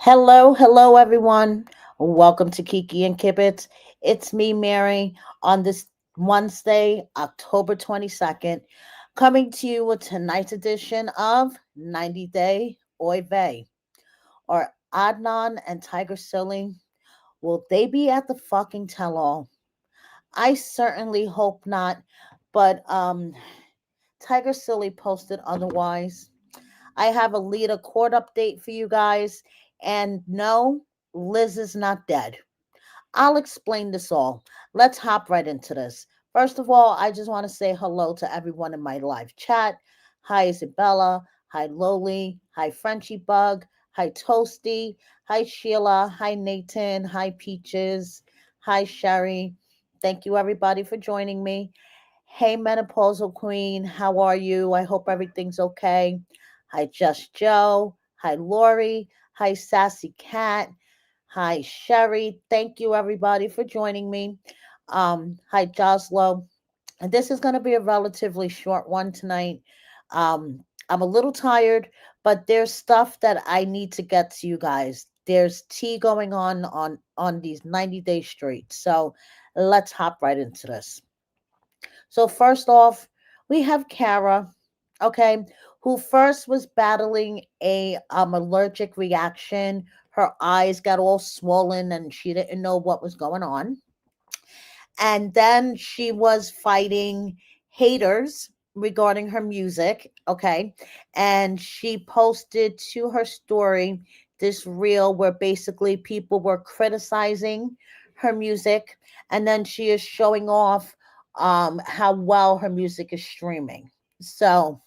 Hello, everyone. Welcome to Kiki and Kibbitz. It's me, Mary, on this Wednesday, October 22nd, coming to you with tonight's edition of 90 Day Oy Vey, or Adnan and Tigerlily. Will they be at the fucking tell all? I certainly hope not, but Tigerlily posted otherwise. I have a Leida court update for you guys, and no, Liz is not dead. I'll explain this all. Let's hop right into this. First of all, I just want to say hello to everyone in my live chat. Hi, Isabella. Hi, Loli. Hi, Frenchy Bug. Hi, Toasty. Hi, Sheila. Hi, Nathan. Hi, Peaches. Hi, Sherry. Thank you, everybody, for joining me. Hey, Menopausal Queen. How are you? I hope everything's okay. Hi, Just Joe. Hi, Lori. Hi, Sassy Cat. Hi, Sherry. Thank you, everybody, for joining me. Hi, Joslo. And this is going to be a relatively short one tonight. I'm a little tired, but there's stuff that I need to get to you guys. There's tea going on these 90-day streets. So let's hop right into this. So first off, we have Kara, okay, who first was battling a allergic reaction. Her eyes got all swollen and she didn't know what was going on. And then she was fighting haters regarding her music, okay? And she posted to her story this reel where basically people were criticizing her music, and then she is showing off how well her music is streaming. So,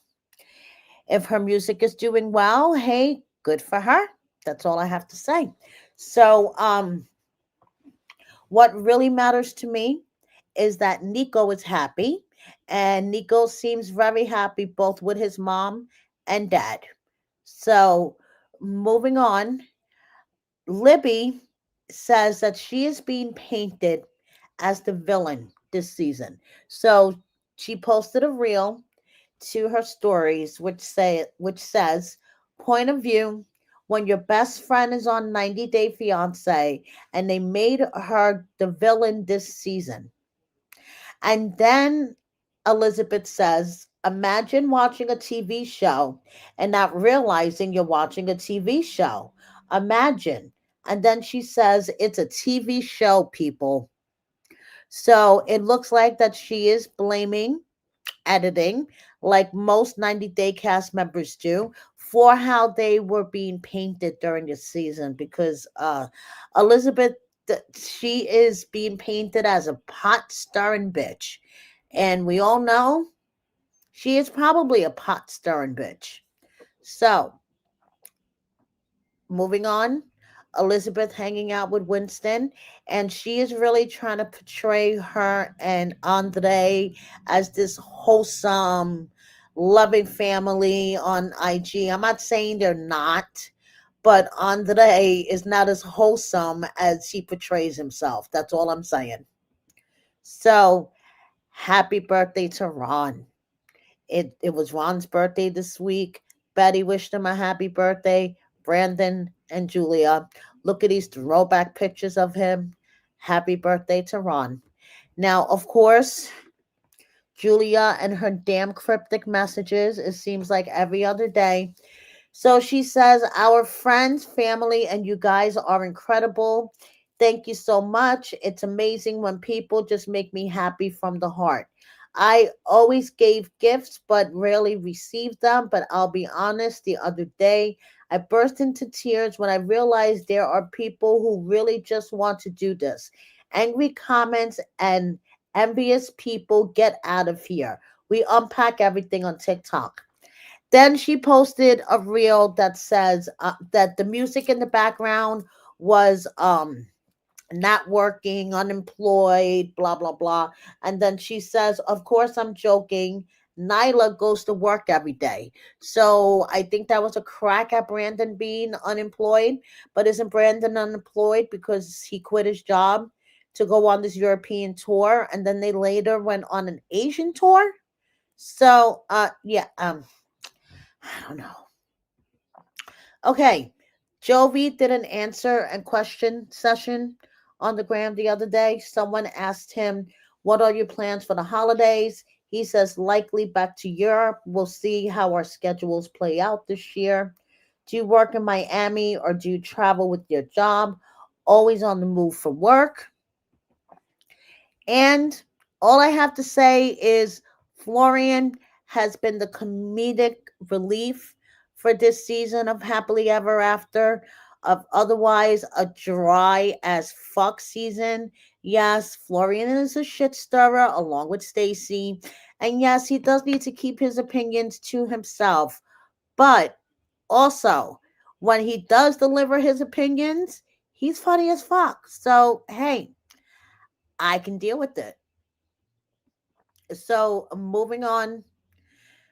if her music is doing well, hey, good for her. That's all I have to say. So, what really matters to me is that Nico is happy, and Nico seems very happy both with his mom and dad. So, moving on, Libby says that she is being painted as the villain this season. So, she posted a reel to her stories which says point of view when your best friend is on 90 Day Fiance and they made her the villain this season. And then Elizabeth says, imagine watching a TV show and not realizing you're watching a TV show. Imagine. And then she says, it's a TV show, people. So it looks like that she is blaming editing, like most 90 Day cast members do, for how they were being painted during the season because Elizabeth, she is being painted as a pot stirring bitch. And we all know she is probably a pot stirring bitch. So, moving on, Elizabeth hanging out with Winston, and she is really trying to portray her and Andre as this wholesome, loving family on IG. I'm not saying they're not, but Andre is not as wholesome as he portrays himself. That's all I'm saying. So, happy birthday to Ron. It was Ron's birthday this week. Betty wished him a happy birthday. Brandon and Julia. Look at these throwback pictures of him. Happy birthday to Ron. Now, of course, Julia and her damn cryptic messages. It seems like every other day. So she says, our friends, family, and you guys are incredible. Thank you so much. It's amazing when people just make me happy from the heart. I always gave gifts but rarely received them. But I'll be honest, the other day I burst into tears when I realized there are people who really just want to do this. Angry comments and envious people, get out of here. We unpack everything on TikTok. Then she posted a reel that says that the music in the background was not working, unemployed, blah blah blah. And then she says, "Of course I'm joking. Nyla goes to work every day." So I think that was a crack at Brandon being unemployed. But isn't Brandon unemployed because he quit his job to go on this European tour, and then they later went on an Asian tour? So yeah, I don't know. Okay. Jovi did an answer and question session on the gram the other day. Someone asked him, "What are your plans for the holidays?" He says, "Likely back to Europe. We'll see how our schedules play out this year." Do you work in Miami or do you travel with your job? Always on the move for work. And all I have to say is Florian has been the comedic relief for this season of Happily Ever After, of otherwise a dry as fuck season. Yes, Florian is a shit stirrer along with Stacy. And yes, he does need to keep his opinions to himself. But also, when he does deliver his opinions, he's funny as fuck. So, hey, I can deal with it. So moving on,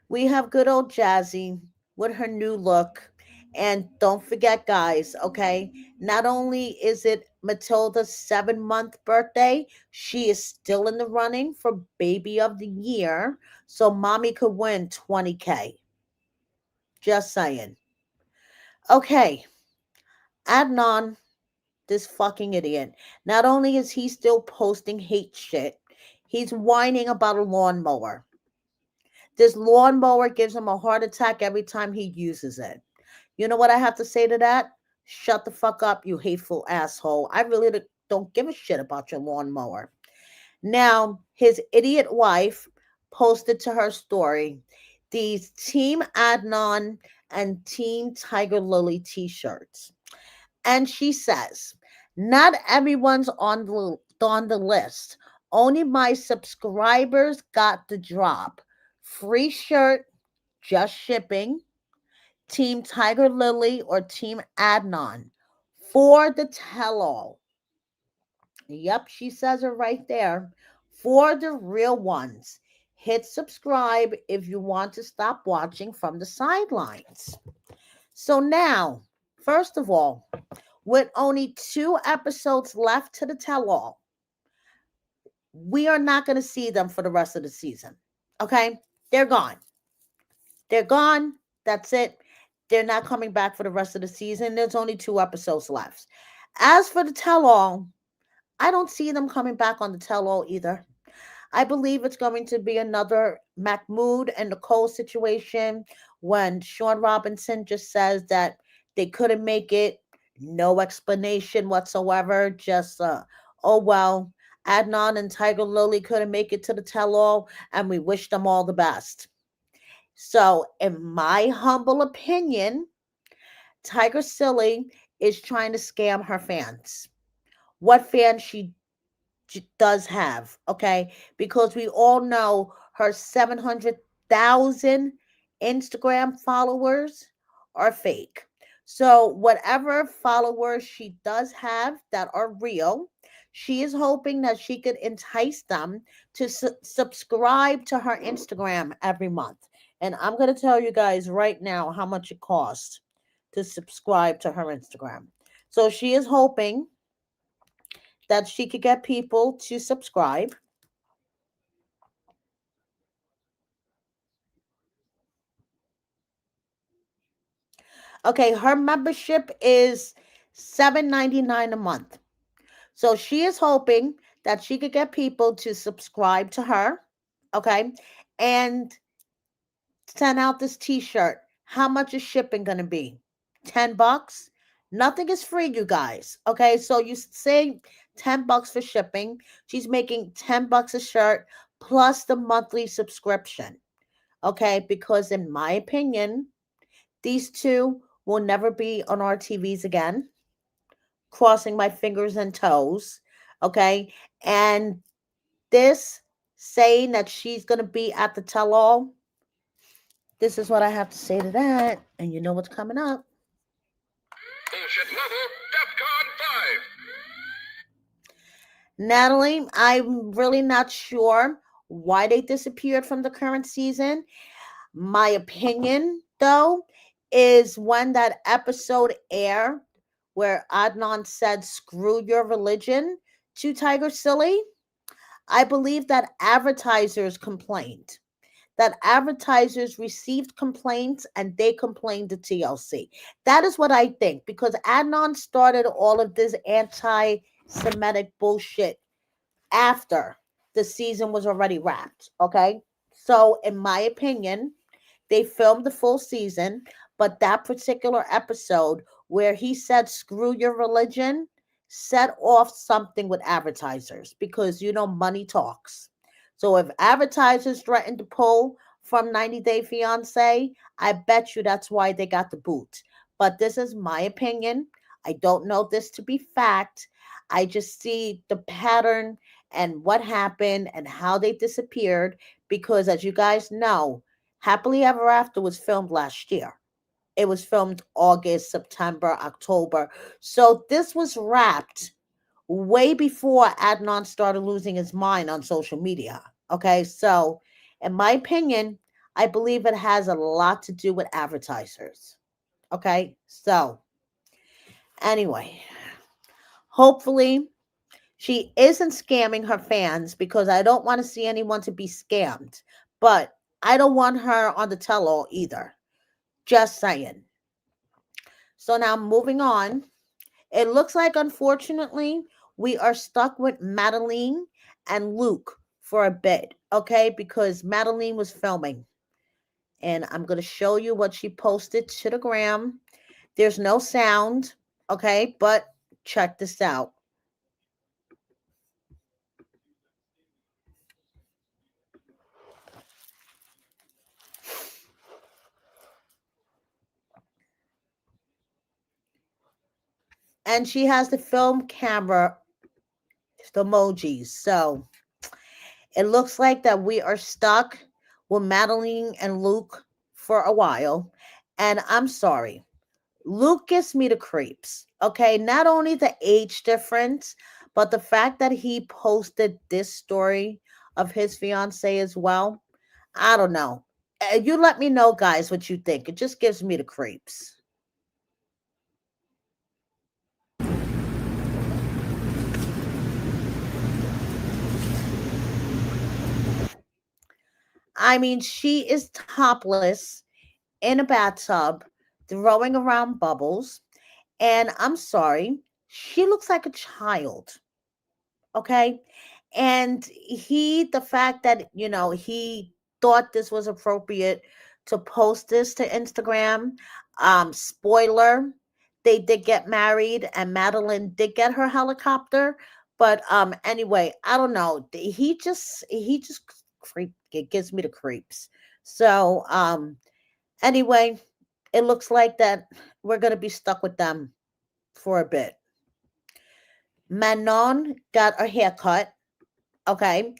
we have good old Jazzy with her new look. And don't forget, guys, okay, not only is it Matilda's 7 month birthday, she is still in the running for baby of the year. So mommy could win 20K. Just saying. Okay, Adnan, this fucking idiot. Not only is he still posting hate shit, he's whining about a lawnmower. This lawnmower gives him a heart attack every time he uses it. You know what I have to say to that? Shut the fuck up, you hateful asshole. I really don't give a shit about your lawnmower. Now, his idiot wife posted to her story these Team Adnan and Team Tiger Lily t shirts. And she says, "Not everyone's on the list. Only my subscribers got the drop. Free shirt, just shipping. Team Tiger Lily or Team Adnan for the tell all." Yep, she says it right there. For the real ones. Hit subscribe if you want to stop watching from the sidelines. So now, first of all, with only 2 episodes left to the tell all, we are not going to see them for the rest of the season. Okay? They're gone. They're gone. That's it. They're not coming back for the rest of the season. There's only 2 episodes left. As for the tell all, I don't see them coming back on the tell all either. I believe it's going to be another Mahmoud and Nicole situation when Sean Robinson just says that they couldn't make it. No explanation whatsoever. Just, oh well, Adnan and Tiger Lily couldn't make it to the tell all, and we wish them all the best. So, in my humble opinion, Tiger Silly is trying to scam her fans. What fans she does have, okay? Because we all know her 700,000 Instagram followers are fake. So, whatever followers she does have that are real, she is hoping that she could entice them to subscribe to her Instagram every month. And I'm going to tell you guys right now how much it costs to subscribe to her Instagram. So, she is hoping that she could get people to subscribe. Okay, her membership is $7.99 a month. So she is hoping that she could get people to subscribe to her, okay, and send out this t-shirt. How much is shipping going to be? $10? Nothing is free, you guys. Okay, so you say $10 for shipping. She's making $10 a shirt plus the monthly subscription. Okay, because in my opinion, these two will never be on our TVs again. Crossing my fingers and toes. Okay. And this saying that she's going to be at the tell all, this is what I have to say to that. And you know what's coming up. Bullshit level, DEFCON 5. Natalie, I'm really not sure why they disappeared from the current season. My opinion, though, is when that episode aired where Adnan said, "Screw your religion" to Tiger Silly, I believe that advertisers complained that advertisers received complaints and they complained to TLC. That is what I think because Adnan started all of this anti Semitic bullshit after the season was already wrapped. Okay. So, in my opinion, they filmed the full season, but that particular episode where he said, screw your religion, set off something with advertisers because, money talks. So if advertisers threaten to pull from 90 Day Fiance, I bet you that's why they got the boot. But this is my opinion. I don't know this to be fact. I just see the pattern and what happened and how they disappeared because, as you guys know, Happily Ever After was filmed last year. It was filmed August, September, October. So this was wrapped way before Adnan started losing his mind on social media. Okay, so in my opinion, I believe it has a lot to do with advertisers. Okay, so anyway, hopefully she isn't scamming her fans because I don't want to see anyone to be scammed. But I don't want her on the tell all either. Just saying. So now moving on. It looks like, unfortunately, we are stuck with Madilyn and Luke for a bit, okay? Because Madilyn was filming. And I'm going to show you what she posted to the gram. There's no sound, okay? But check this out. And she has the film camera, the emojis. So it looks like that we are stuck with Madilyn and Luke for a while. And I'm sorry. Luke gives me the creeps. Okay, not only the age difference, but the fact that he posted this story of his fiance as well. I don't know. You let me know, guys, what you think. It just gives me the creeps. I mean, she is topless in a bathtub, throwing around bubbles. And I'm sorry, she looks like a child. Okay. And the fact that, he thought this was appropriate to post this to Instagram. Spoiler, they did get married and Madilyn did get her helicopter. But anyway, I don't know. He just it gives me the creeps. So anyway, it looks like that we're gonna be stuck with them for a bit. Manon got a haircut. Okay.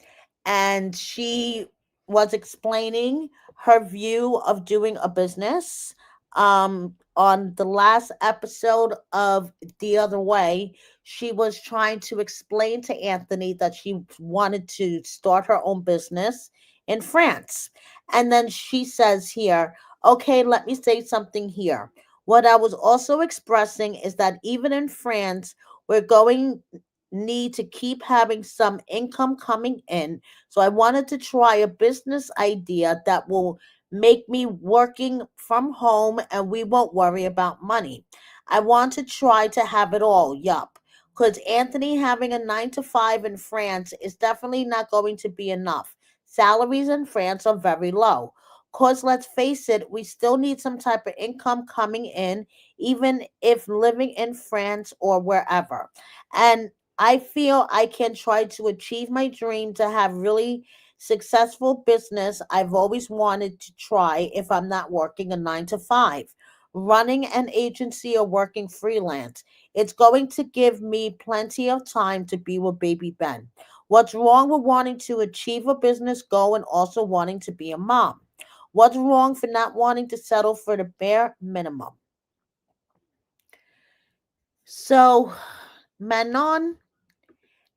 And she was explaining her view of doing a business. On the last episode of The Other Way, she was trying to explain to Anthony that she wanted to start her own business in France. And then she says here, okay, let me say something here. What I was also expressing is that even in France, we're going need to keep having some income coming in. So I wanted to try a business idea that will make me working from home and we won't worry about money. I want to try to have it all. Yup. Because Anthony having a 9 to 5 in France is definitely not going to be enough. Salaries in France are very low. Because let's face it, we still need some type of income coming in, even if living in France or wherever. And I feel I can try to achieve my dream to have really successful business I've always wanted to try if I'm not working a 9 to 5. Running an agency or working freelance. It's going to give me plenty of time to be with baby Ben. What's wrong with wanting to achieve a business goal and also wanting to be a mom? What's wrong for not wanting to settle for the bare minimum? So, Manon,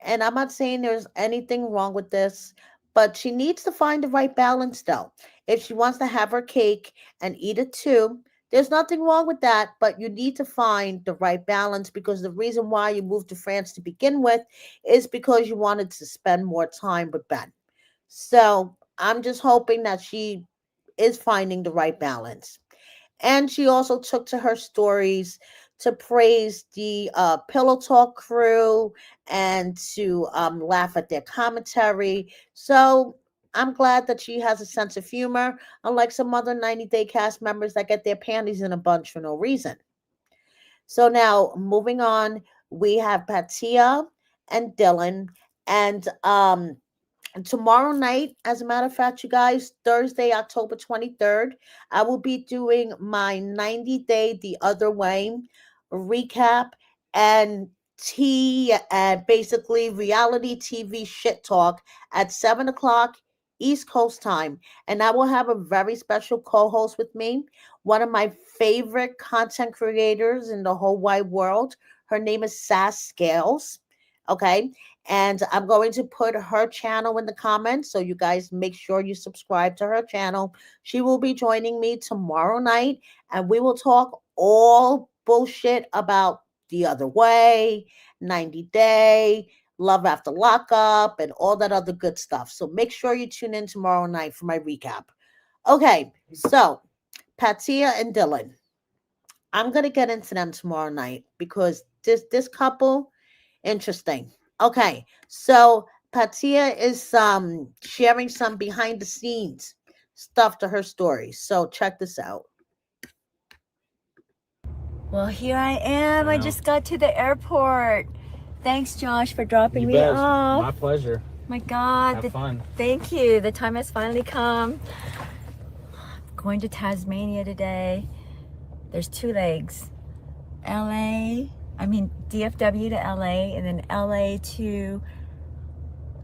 and I'm not saying there's anything wrong with this, but she needs to find the right balance though. If she wants to have her cake and eat it too, there's nothing wrong with that, but you need to find the right balance because the reason why you moved to France to begin with is because you wanted to spend more time with Ben. So I'm just hoping that she is finding the right balance. And she also took to her stories to praise the Pillow Talk crew and to laugh at their commentary. So I'm glad that she has a sense of humor, unlike some other 90 Day cast members that get their panties in a bunch for no reason. So now moving on, we have Patia and Dylan. And tomorrow night, as a matter of fact, you guys, Thursday, October 23rd, I will be doing my 90-day the other way recap and tea and basically reality TV shit talk at 7 o'clock East Coast time. And I will have a very special co-host with me, one of my favorite content creators in the whole wide world. Her name is Sass Scales. Okay, and I'm going to put her channel in the comments. So you guys make sure you subscribe to her channel. She will be joining me tomorrow night and we will talk all bullshit about the other way, 90 Day, Love After Lockup, and all that other good stuff. So make sure you tune in tomorrow night for my recap. Okay, so Patia and Dylan. I'm gonna get into them tomorrow night because this couple interesting. Okay, so Patia is sharing some behind the scenes stuff to her story. So check this out. Well, here I am. I just got to the airport. Thanks, Josh, for dropping me off. My pleasure. My God. Have fun. Thank you. The time has finally come. Going to Tasmania today. There's two legs. DFW to LA, and then LA to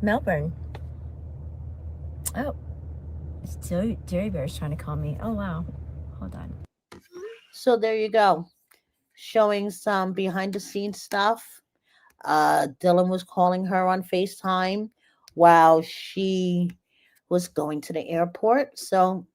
Melbourne. Oh, it's Jerry Bear's trying to call me. Oh, wow. Hold on. So there you go. Showing some behind the scenes stuff. Dylan was calling her on FaceTime while she was going to the airport. So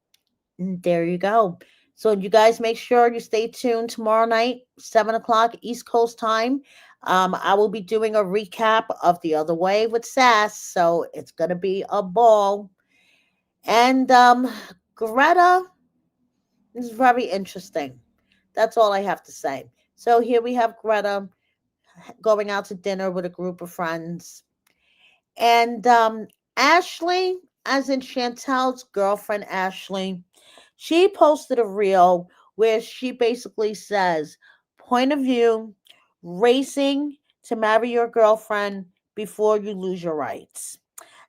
there you go. So you guys make sure you stay tuned tomorrow night, 7 o'clock East Coast time. I will be doing a recap of The Other Way with Sass, so it's gonna be a ball. And Greta is very interesting. That's all I have to say. So here we have Greta going out to dinner with a group of friends. And Ashley, as in Chantel's girlfriend, Ashley, she posted a reel where she basically says, point of view, racing to marry your girlfriend before you lose your rights.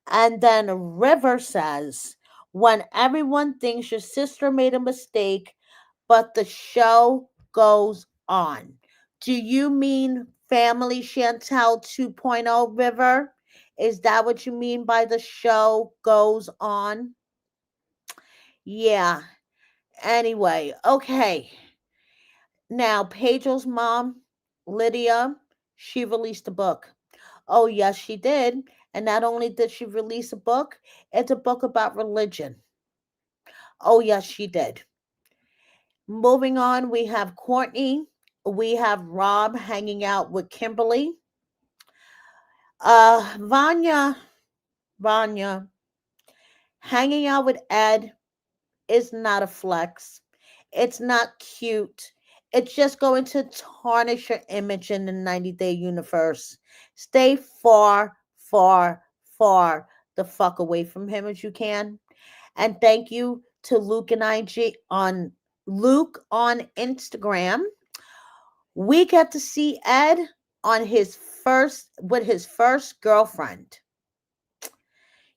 And then River says, when everyone thinks your sister made a mistake, but the show goes on. Do you mean Family Chantel 2.0, River? Is that what you mean by the show goes on? Yeah. Anyway, okay. Now, Pedro's mom, Lydia, she released a book. Oh, yes, she did. And not only did she release a book, it's a book about religion. Oh, yes, she did. Moving on, we have Courtney. We have Rob hanging out with Kimberly. Vanya, hanging out with Ed is not a flex. It's not cute. It's just going to tarnish your image in the 90 Day universe. Stay far, far, far the fuck away from him as you can. And thank you to Luke on Instagram. We get to see Ed on his first with his first girlfriend.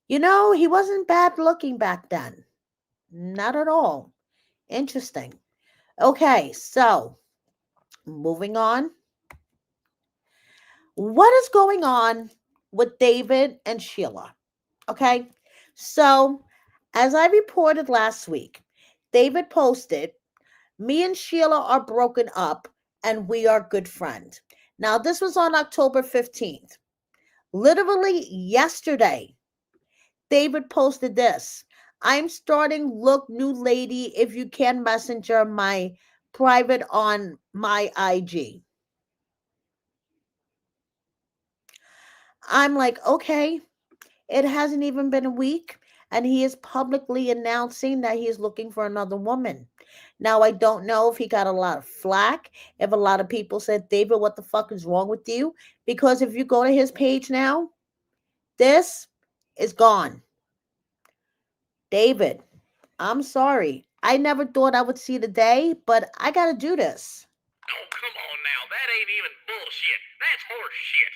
You know, he wasn't bad looking back then. Not at all. Interesting. Okay, so moving on. What is going on with David and Sheila? Okay, so as I reported last week, David posted, me and Sheila are broken up and we are good friends. Now, this was on October 15th. Literally yesterday, David posted this. I'm starting look new lady if you can messenger my private on my IG. I'm like, okay, it hasn't even been a week and he is publicly announcing that he is looking for another woman. Now, I don't know if he got a lot of flack, if a lot of people said, David, what the fuck is wrong with you? Because if you go to his page now, this is gone. David, I'm sorry. I never thought I would see the day, but I gotta do this. Oh, come on now. That ain't even bullshit. That's horse shit.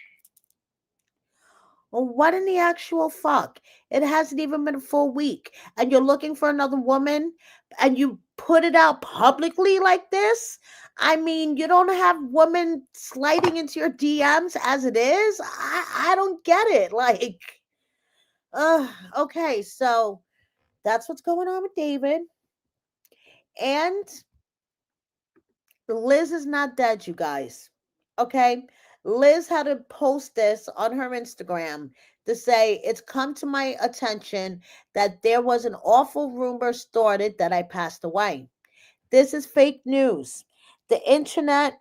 Well, what in the actual fuck? It hasn't even been a full week, and you're looking for another woman, and you put it out publicly like this? I mean, you don't have women sliding into your DMs as it is? I don't get it. Like, okay, so that's what's going on with David. And Liz is not dead, you guys. Okay? Liz had to post this on her Instagram to say, it's come to my attention that there was an awful rumor started that I passed away. This is fake news. The internet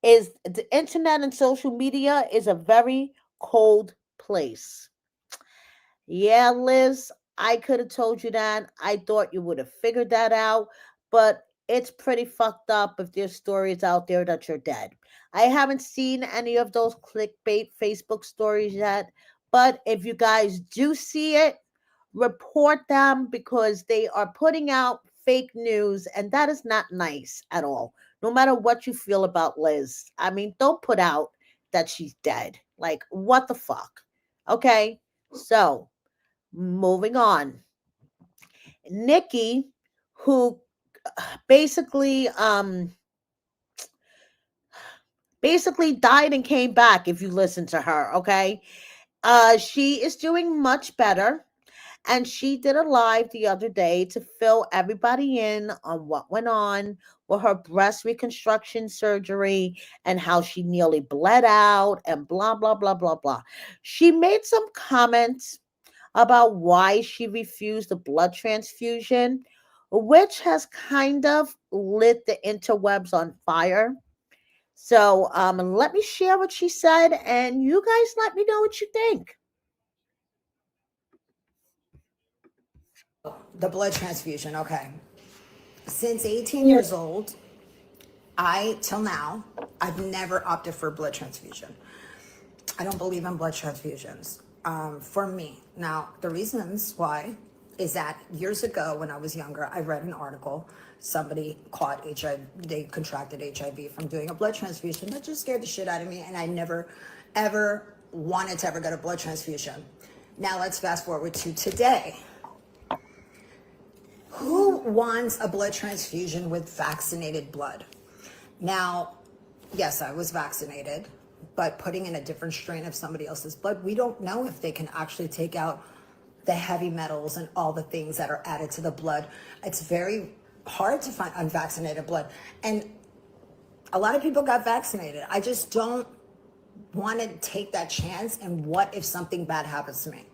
the internet and social media is a very cold place. Yeah, Liz, I could have told you that. I thought you would have figured that out, but it's pretty fucked up if there's stories out there that you're dead. I haven't seen any of those clickbait Facebook stories yet, but if you guys do see it, report them because they are putting out fake news, and that is not nice at all. No matter what you feel about Liz, I mean, don't put out that she's dead. Like, what the fuck? Okay, so moving on. Nikki, who basically basically died and came back if you listen to her, okay? She is doing much better, and she did a live the other day to fill everybody in on what went on with her breast reconstruction surgery and how she nearly bled out and blah blah blah blah blah. She made some comments about why she refused a blood transfusion, which has kind of lit the interwebs on fire. So let me share what she said, and you guys let me know what you think. The blood transfusion, okay. Since 18 years old, till now, I've never opted for blood transfusion. I don't believe in blood transfusions for me. Now, the reasons why is that years ago when I was younger, I read an article. Somebody caught HIV, they contracted HIV from doing a blood transfusion. That just scared the shit out of me, and I never, ever wanted to ever get a blood transfusion. Now, let's fast forward to today. Who wants a blood transfusion with vaccinated blood? Now, yes, I was vaccinated, but putting in a different strain of somebody else's blood, we don't know if they can actually take out the heavy metals and all the things that are added to the blood. It's very hard to find unvaccinated blood. And a lot of people got vaccinated. I just don't want to take that chance. And what if something bad happens to me?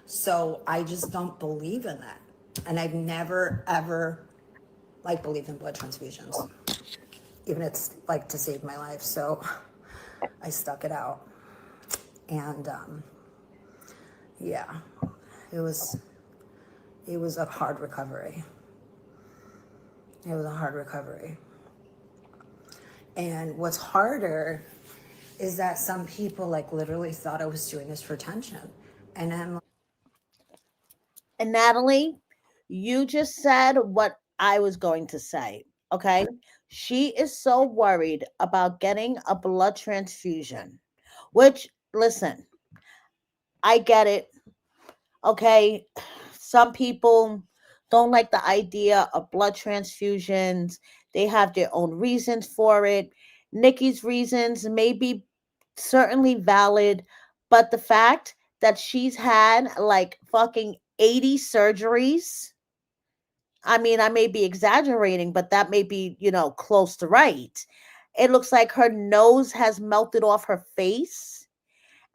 So I just don't believe in that. And I've never, ever, believed in blood transfusions. Even it's like to save my life. So I stuck it out. And yeah, it was a hard recovery. It was a hard recovery. And what's harder is that some people literally thought I was doing this for attention. And I'm And Natalie, you just said what I was going to say. Okay. She is so worried about getting a blood transfusion, which, listen, I get it. Okay. Some people don't like the idea of blood transfusions, they have their own reasons for it. Nikki's reasons may be certainly valid, but the fact that she's had like fucking 80 surgeries, I mean, I may be exaggerating, but that may be, close to right. It looks like her nose has melted off her face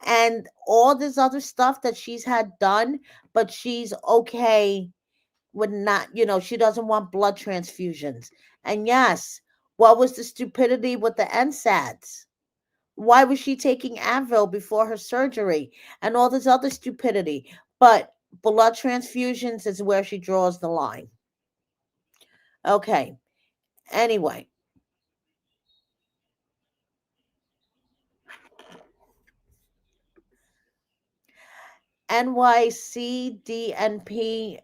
and all this other stuff that she's had done, but she's okay with not, she doesn't want blood transfusions. And yes, what was the stupidity with the NSAIDs? Why was she taking Advil before her surgery and all this other stupidity? But Blood transfusions is where she draws the line. Okay. Anyway, NYCDNP.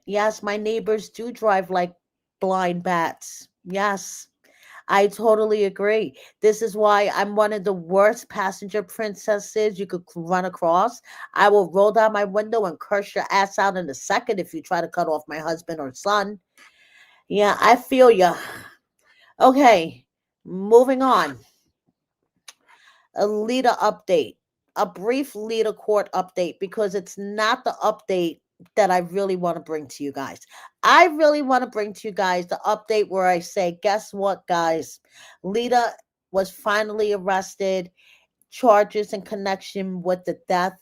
Yes, my neighbors do drive like blind bats. Yes, I totally agree. This is why I'm one of the worst passenger princesses you could run across. I will roll down my window and curse your ass out in a second if you try to cut off my husband or son. Yeah, I feel you. Okay, moving on. A Leader update, a brief Leader court update, because it's not the update that I really want to bring to you guys. I really want to bring to you guys the update where I say, guess what, guys? Leader was finally arrested, charges in connection with the death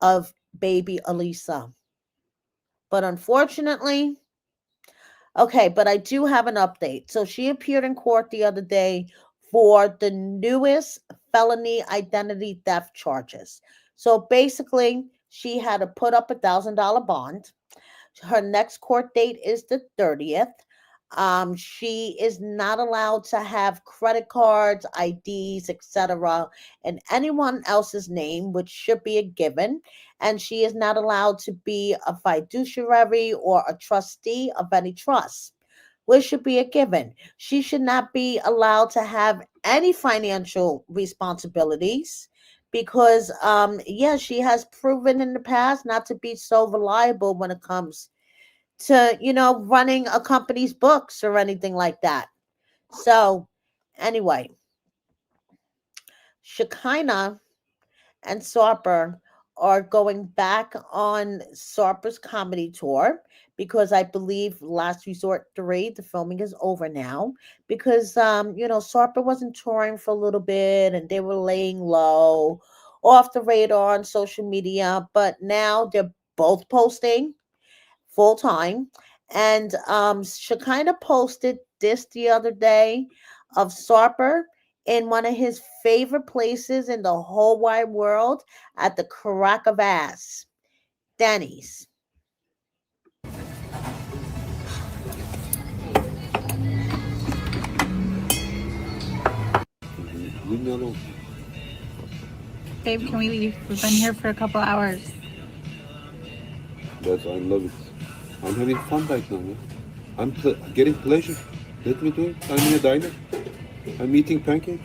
of baby Elisa. But unfortunately, okay, but I do have an update. So she appeared in court the other day for the newest felony identity theft charges. So basically, she had to put up $1,000 bond. Her next court date is the 30th. She is not allowed to have credit cards, IDs, etc., in anyone else's name, which should be a given. And she is not allowed to be a fiduciary or a trustee of any trust, which should be a given. She should not be allowed to have any financial responsibilities because, yeah, she has proven in the past not to be so reliable when it comes to, running a company's books or anything like that. So, anyway, Shekinah and Sarper are going back on Sarper's comedy tour because I believe Last Resort 3, the filming is over now. Because, Sarper wasn't touring for a little bit and they were laying low, off the radar on social media, but now they're both posting full time. And Shekinah posted this the other day of Sarper in one of his favorite places in the whole wide world at the crack of ass, Denny's. Leave me alone. Babe, can we leave? We've been here for a couple hours. That's I love it. I'm having fun right now. Man. I'm getting pleasure. Let me do it. I'm in a diner. I'm eating pancake.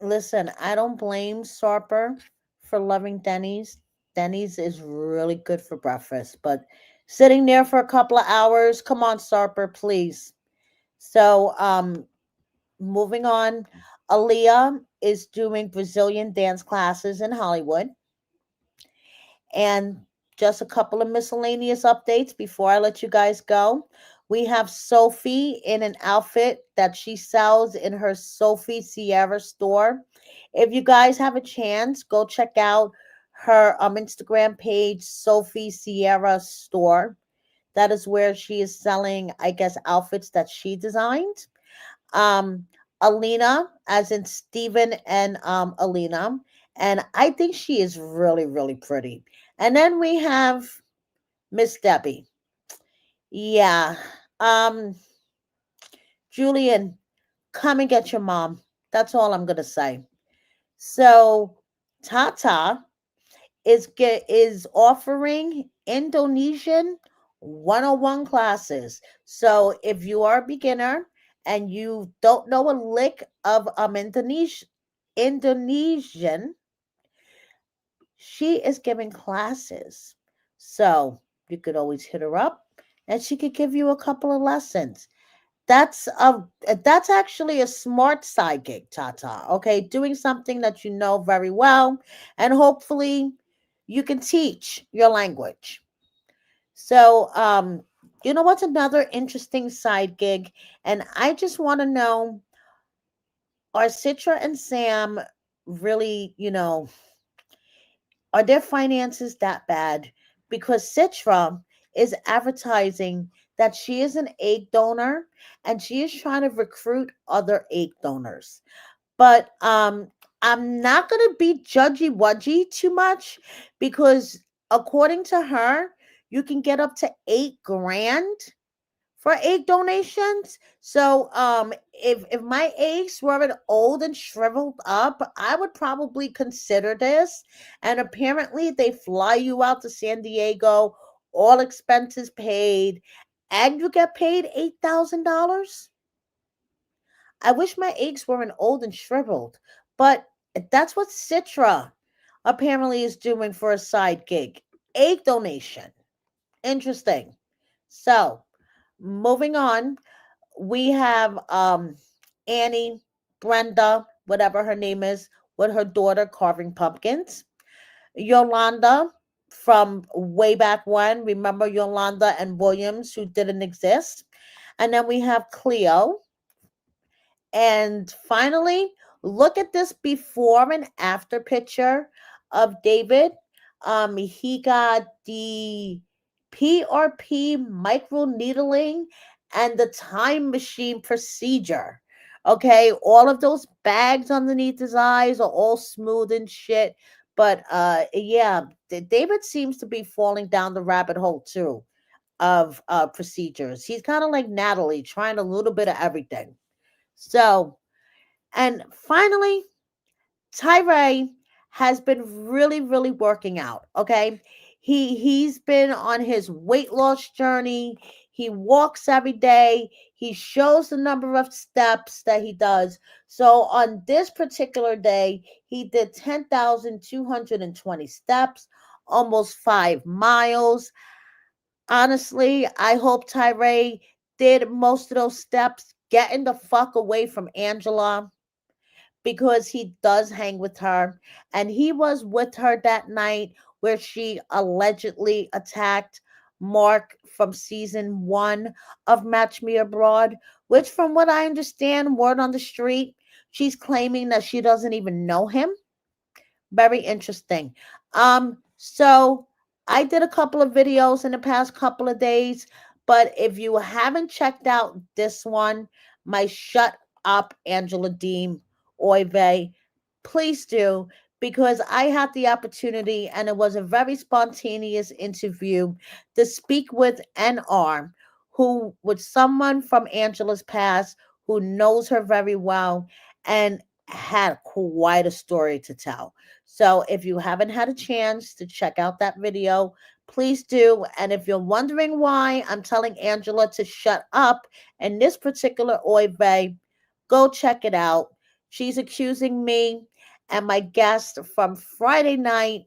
Listen, I don't blame Sarper for loving Denny's. Denny's is really good for breakfast, but sitting there for a couple of hours, come on, Sarper, please. So, moving on, Aaliyah is doing Brazilian dance classes in Hollywood. And just a couple of miscellaneous updates before I let you guys go. We have Sophie in an outfit that she sells in her Sophie Sierra store. If you guys have a chance, go check out her Instagram page, Sophie Sierra Store. That is where she is selling, I guess, outfits that she designed. um Alina, as in Stephen and Alina, and I think she is really, really pretty. And then we have Miss Debbie. Yeah. Um Julian, come and get your mom. That's all I'm gonna say. So Tata is offering Indonesian 101 classes. So if you are a beginner and you don't know a lick of Indonesian, she is giving classes. So you could always hit her up and she could give you a couple of lessons. That's actually a smart side gig, Tata. Okay, doing something that you know very well, and hopefully you can teach your language. So, you know what's another interesting side gig? And I just want to know, are Citra and Sam really, are their finances that bad? Because Citra is advertising that she is an egg donor and she is trying to recruit other egg donors. But I'm not going to be judgy wudgy too much because according to her, you can get up to 8 grand for egg donations. So if my eggs weren't old and shriveled up, I would probably consider this. And apparently they fly you out to San Diego, all expenses paid, and you get paid $8,000. I wish my eggs weren't old and shriveled, but that's what Citra apparently is doing for a side gig. Egg donation. Interesting. So, moving on, we have Annie, Brenda, whatever her name is, with her daughter carving pumpkins. Yolanda from way back when. Remember Yolanda and Williams, who didn't exist? And then we have Cleo. And finally, look at this before and after picture of David. He got the PRP micro needling and the time machine procedure. Okay, all of those bags underneath his eyes are all smooth and shit. But yeah, David seems to be falling down the rabbit hole too of procedures. He's kind of like Natalie, trying a little bit of everything. So, and finally, Tyree has been really, really working out. Okay. He's been on his weight loss journey. He walks every day. He shows the number of steps that he does. So on this particular day, he did 10,220 steps, almost 5 miles. Honestly, I hope Tyree did most of those steps getting the fuck away from Angela because he does hang with her. And he was with her that night where she allegedly attacked Mark from season 1 of Match Me Abroad, which, from what I understand, word on the street, she's claiming that she doesn't even know him. Very interesting. So I did a couple of videos in the past couple of days, but if you haven't checked out this one, my Shut Up Angela Deem Oive, please do, because I had the opportunity and it was a very spontaneous interview to speak with NR, who was someone from Angela's past who knows her very well and had quite a story to tell. So if you haven't had a chance to check out that video, please do. And if you're wondering why I'm telling Angela to shut up in this particular oive, go check it out. She's accusing me and my guest from Friday night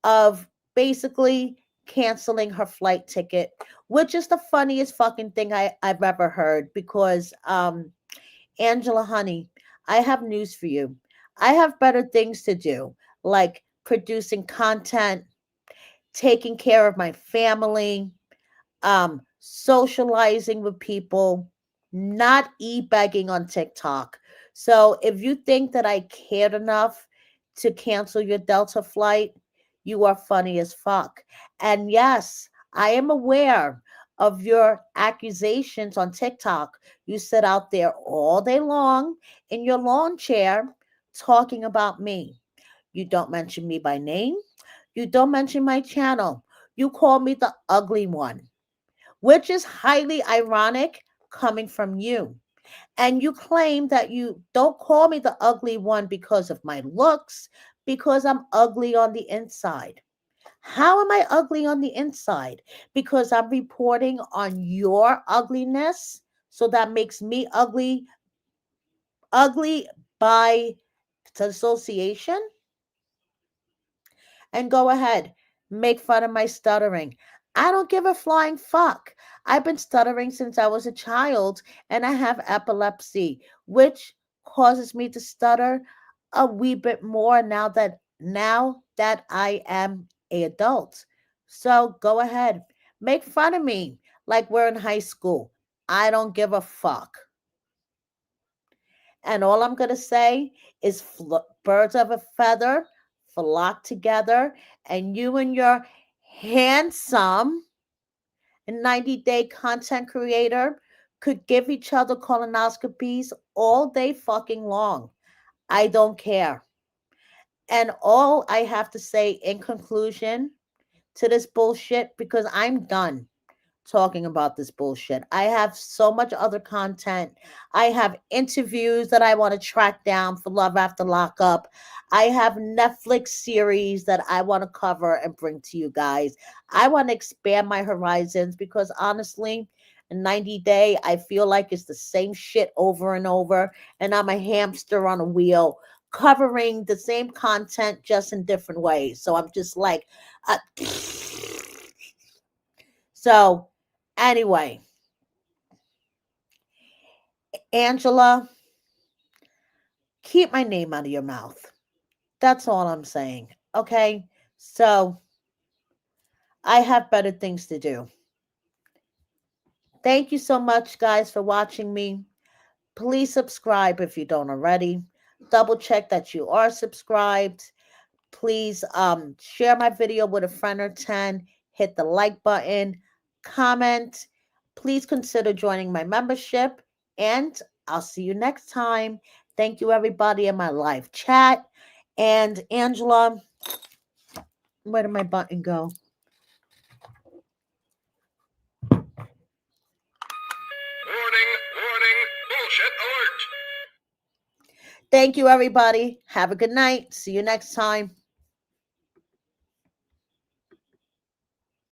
of basically canceling her flight ticket, which is the funniest fucking thing I've ever heard because Angela, honey, I have news for you. I have better things to do, like producing content, taking care of my family, socializing with people, not e-begging on TikTok. So if you think that I cared enough to cancel your Delta flight, you are funny as fuck. And yes, I am aware of your accusations on TikTok. You sit out there all day long in your lawn chair talking about me. You don't mention me by name. You don't mention my channel. You call me the ugly one, which is highly ironic coming from you. And you claim that you don't call me the ugly one because of my looks, because I'm ugly on the inside. How am I ugly on the inside? Because I'm reporting on your ugliness. So that makes me ugly by association. And go ahead, make fun of my stuttering. I don't give a flying fuck. I've been stuttering since I was a child and I have epilepsy, which causes me to stutter a wee bit more now that I am a adult. So go ahead, make fun of me like we're in high school. I don't give a fuck. And all I'm going to say is birds of a feather flock together, and you and your handsome 90-day content creator could give each other colonoscopies all day fucking long. I don't care. And all I have to say in conclusion to this bullshit, because I'm done talking about this bullshit. I have so much other content. I have interviews that I want to track down for Love After Lockup. I have Netflix series that I want to cover and bring to you guys. I want to expand my horizons because honestly, in 90 Day, I feel like it's the same shit over and over, and I'm a hamster on a wheel covering the same content just in different ways. So I'm just like, uh, so anyway, Angela, keep my name out of your mouth. That's all I'm saying. Okay? So I have better things to do. Thank you so much, guys, for watching me. Please subscribe if you don't already. Double check that you are subscribed. Please share my video with a friend or 10. Hit the like button. Comment. Please consider joining my membership. And I'll see you next time. Thank you, everybody, in my live chat. And Angela, where did my button go? Warning, warning, bullshit alert. Thank you, everybody. Have a good night. See you next time.